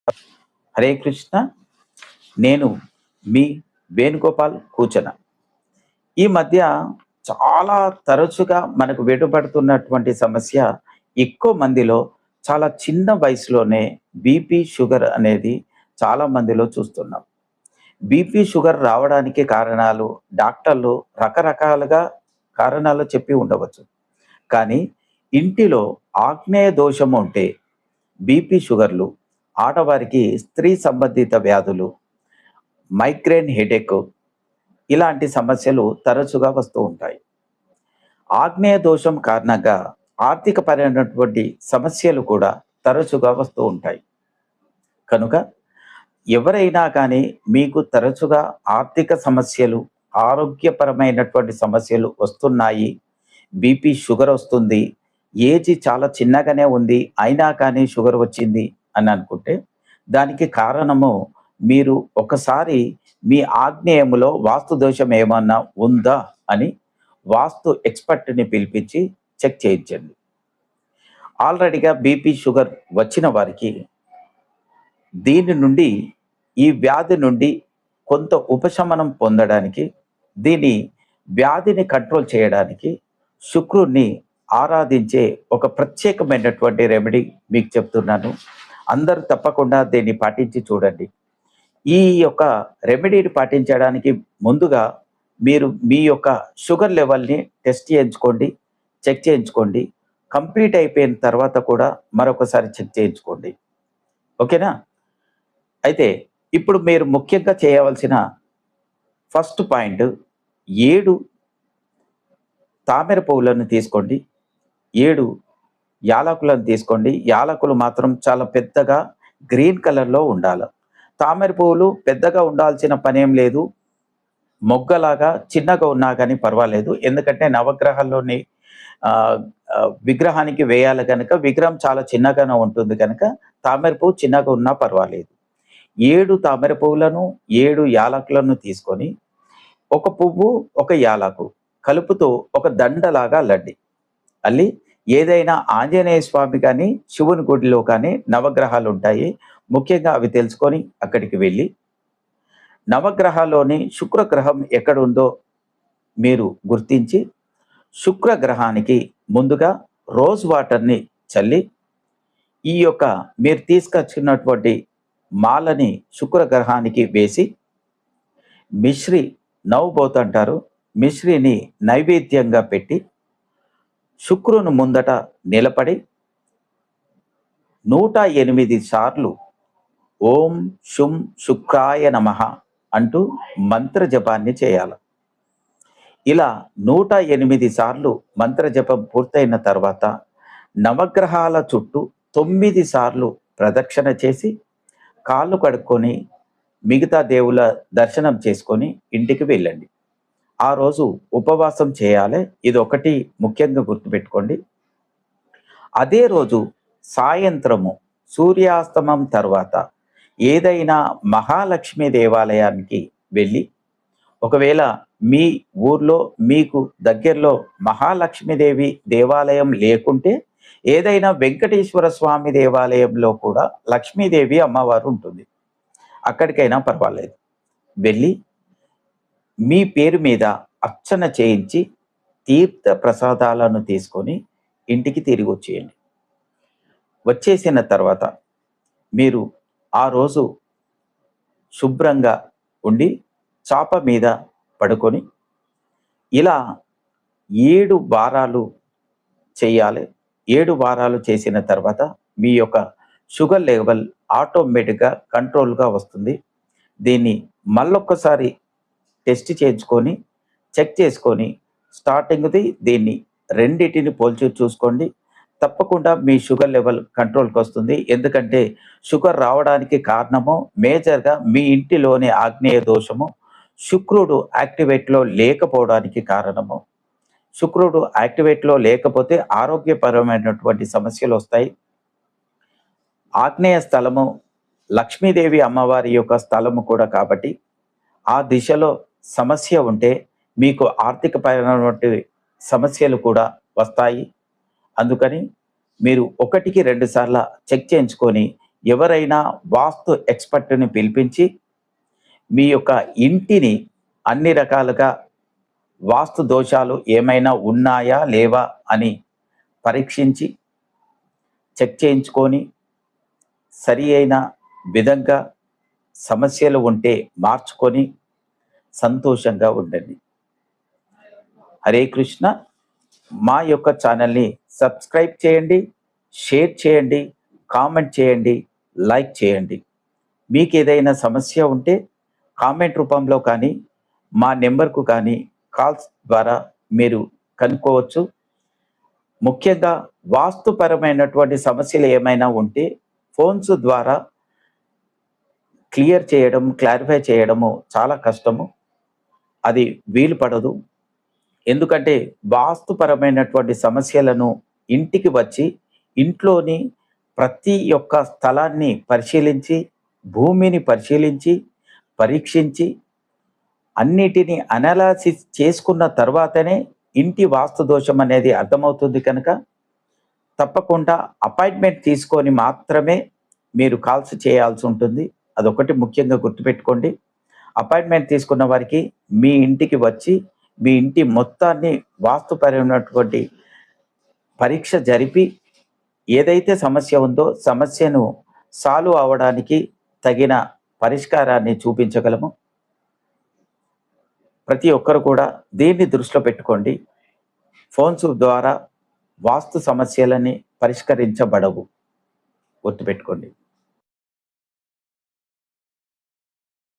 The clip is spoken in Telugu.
హరే కృష్ణ. నేను మీ వేణుగోపాల్ కూచన. ఈ మధ్య చాలా తరచుగా మనకు వెలువడుతున్నటువంటి సమస్య, ఎక్కువ మందిలో చాలా చిన్న వయసులోనే బీపీ, షుగర్ అనేది చాలా మందిలో చూస్తున్నాం. బీపీ, షుగర్ రావడానికి కారణాలు డాక్టర్లు రకరకాలుగా కారణాలు చెప్పి ఉండవచ్చు. కానీ ఇంటిలో ఆగ్నేయ దోషం ఉంటే బీపీ, షుగర్లు, ఆడవారికి స్త్రీ సంబంధిత వ్యాధులు, మైగ్రేన్ హెడేక్ ఇలాంటి సమస్యలు తరచుగా వస్తూ ఉంటాయి. ఆగ్నేయ దోషం కారణంగా ఆర్థికపరమైనటువంటి సమస్యలు కూడా తరచుగా వస్తూ ఉంటాయి. కనుక ఎవరైనా కానీ మీకు తరచుగా ఆర్థిక సమస్యలు, ఆరోగ్యపరమైనటువంటి సమస్యలు వస్తున్నాయి, బీపీ, షుగర్ వస్తుంది, ఏజ్ చాలా చిన్నగానే ఉంది అయినా కానీ షుగర్ వచ్చింది అని అనుకుంటే, దానికి కారణము మీరు ఒకసారి మీ ఆగ్నేయములో వాస్తు దోషం ఏమన్నా ఉందా అని వాస్తు ఎక్స్పర్ట్ని పిలిపించి చెక్ చేయించండి. ఆల్రెడీగా బీపీ, షుగర్ వచ్చిన వారికి దీని నుండి, ఈ వ్యాధి నుండి కొంత ఉపశమనం పొందడానికి, దీని వ్యాధిని కంట్రోల్ చేయడానికి శుక్రుడిని ఆరాధించే ఒక ప్రత్యేకమైనటువంటి రెమెడీ మీకు చెప్తున్నాను. అందరూ తప్పకుండా దీన్ని పాటించి చూడండి. ఈ యొక్క రెమెడీని పాటించడానికి ముందుగా మీరు మీ యొక్క షుగర్ లెవెల్ని టెస్ట్ చేయించుకోండి, చెక్ చేయించుకోండి. కంప్లీట్ అయిపోయిన తర్వాత కూడా మరొకసారి చెక్ చేయించుకోండి. ఓకేనా? అయితే ఇప్పుడు మీరు ముఖ్యంగా చేయవలసిన ఫస్ట్ పాయింట్, 7 తామర పువ్వులను తీసుకోండి, 7 యాలకులను తీసుకోండి. యాలకులు మాత్రం చాలా పెద్దగా గ్రీన్ కలర్లో ఉండాలి. తామర పువ్వులు పెద్దగా ఉండాల్సిన పనేం లేదు, మొగ్గలాగా చిన్నగా ఉన్నా కానీ పర్వాలేదు. ఎందుకంటే నవగ్రహాల్లోని విగ్రహానికి వేయాలి కనుక, విగ్రహం చాలా చిన్నగానే ఉంటుంది కనుక తామర పువ్వు చిన్నగా ఉన్నా పర్వాలేదు. 7 తామర పువ్వులను, 7 యాలకులను తీసుకొని, ఒక పువ్వు ఒక యాలకు కలుపుతూ ఒక దండలాగా అల్లండి. అల్లి ఏదైనా ఆంజనేయ స్వామి కానీ, శివుని గుడిలో కానీ నవగ్రహాలు ఉంటాయి, ముఖ్యంగా అవి తెలుసుకొని అక్కడికి వెళ్ళి, నవగ్రహాల్లోని శుక్రగ్రహం ఎక్కడుందో మీరు గుర్తించి, శుక్రగ్రహానికి ముందుగా రోజ్ వాటర్ని చల్లి, ఈ యొక్క మీరు తీసుకొచ్చినటువంటి మాలని శుక్రగ్రహానికి వేసి, మిశ్రి నవ్వుబోతు అంటారు, మిశ్రిని నైవేద్యంగా పెట్టి, శుక్రుని ముందట నిలబడి 108 సార్లు ఓం శుం శుక్రాయ నమః అంటూ మంత్ర జపాన్ని చేయాలి. ఇలా 108 సార్లు మంత్ర జపం పూర్తయిన తర్వాత నవగ్రహాల చుట్టూ 9 సార్లు ప్రదక్షిణ చేసి, కాళ్ళు కడుక్కొని, మిగతా దేవుల దర్శనం చేసుకొని ఇంటికి వెళ్ళండి. ఆ రోజు ఉపవాసం చేయాలి. ఇది ఒకటి ముఖ్యంగా గుర్తుపెట్టుకోండి. అదే రోజు సాయంత్రము సూర్యాస్తమం తర్వాత ఏదైనా మహాలక్ష్మి దేవాలయానికి వెళ్ళి, ఒకవేళ మీ ఊర్లో మీకు దగ్గరలో మహాలక్ష్మీదేవి దేవాలయం లేకుంటే, ఏదైనా వెంకటేశ్వర స్వామి దేవాలయంలో కూడా లక్ష్మీదేవి అమ్మవారు ఉంటుంది, అక్కడికైనా పర్వాలేదు. వెళ్ళి మీ పేరు మీద అర్చన చేయించి తీర్థ ప్రసాదాలను తీసుకొని ఇంటికి తిరిగి వచ్చేయండి. వచ్చేసిన తర్వాత మీరు ఆ రోజు శుభ్రంగా ఉండి చాప మీద పడుకొని ఇలా 7 వారాలు చేయాలి. 7 వారాలు చేసిన తర్వాత మీ యొక్క షుగర్ లెవెల్ ఆటోమేటిక్గా కంట్రోల్గా వస్తుంది. దీన్ని మళ్ళొక్కసారి టెస్ట్ చేయించుకొని, చెక్ చేసుకొని, స్టార్టింగ్ది దీన్ని రెండిటిని పోల్చి చూసుకోండి. తప్పకుండా మీ షుగర్ లెవెల్ కంట్రోల్కి వస్తుంది. ఎందుకంటే షుగర్ రావడానికి కారణము మేజర్గా మీ ఇంటిలోని ఆగ్నేయ దోషము, శుక్రుడు యాక్టివేట్లో లేకపోవడానికి కారణము. శుక్రుడు యాక్టివేట్లో లేకపోతే ఆరోగ్యపరమైనటువంటి సమస్యలు వస్తాయి. ఆగ్నేయ స్థలము లక్ష్మీదేవి అమ్మవారి యొక్క స్థలము కూడా కాబట్టి, ఆ దిశలో సమస్య ఉంటే మీకు ఆర్థికపరమైనటువంటి సమస్యలు కూడా వస్తాయి. అందుకని మీరు 1కి 2 సార్లు చెక్ చేయించుకొని ఎవరైనా వాస్తు ఎక్స్‌పర్ట్‌ని పిలిపించి మీ యొక్క ఇంటిని అన్ని రకాలుగా వాస్తు దోషాలు ఏమైనా ఉన్నాయా? లేవా? అని పరీక్షించి, చెక్ చేయించుకొని, సరి అయిన విధంగా సమస్యలు ఉంటే మార్చుకొని సంతోషంగా ఉండండి. హరే కృష్ణ. మా యొక్క ఛానల్‌ని సబ్స్క్రైబ్ చేయండి, షేర్ చేయండి, కామెంట్ చేయండి, లైక్ చేయండి. మీకేదైనా సమస్య ఉంటే కామెంట్ రూపంలో కానీ, మా నెంబర్‌కు కానీ కాల్స్ ద్వారా మీరు కనుక్కోవచ్చు. ముఖ్యంగా వాస్తుపరమైనటువంటి సమస్యలు ఏమైనా ఉంటే ఫోన్స్ ద్వారా క్లియర్ చేయడం, క్లారిఫై చేయడము చాలా కష్టము. అది వీలు పడదు. ఎందుకంటే వాస్తుపరమైనటువంటి సమస్యలను ఇంటికి వచ్చి ఇంట్లోని ప్రతి ఒక్క స్థలాన్ని పరిశీలించి, భూమిని పరిశీలించి, పరీక్షించి, అన్నిటిని అనాలిసిస్ చేసుకున్న తర్వాతనే ఇంటి వాస్తు దోషం అనేది అర్థమవుతుంది కనుక తప్పకుండా అపాయింట్మెంట్ తీసుకొని మాత్రమే మీరు కాల్స్ చేయాల్సి ఉంటుంది. అదొకటి ముఖ్యంగా గుర్తుపెట్టుకోండి. అపాయింట్మెంట్ తీసుకున్న వారికి మీ ఇంటికి వచ్చి మీ ఇంటి మొత్తాన్ని వాస్తుపరమైనటువంటి పరీక్ష జరిపి ఏదైతే సమస్య ఉందో సమస్యను సాల్వ్ అవ్వడానికి తగిన పరిష్కారాన్ని చూపించగలము. ప్రతి ఒక్కరు కూడా దీన్ని దృష్టిలో పెట్టుకోండి. ఫోన్స్ ద్వారా వాస్తు సమస్యలని పరిష్కరించబడవు. గుర్తుపెట్టుకోండి.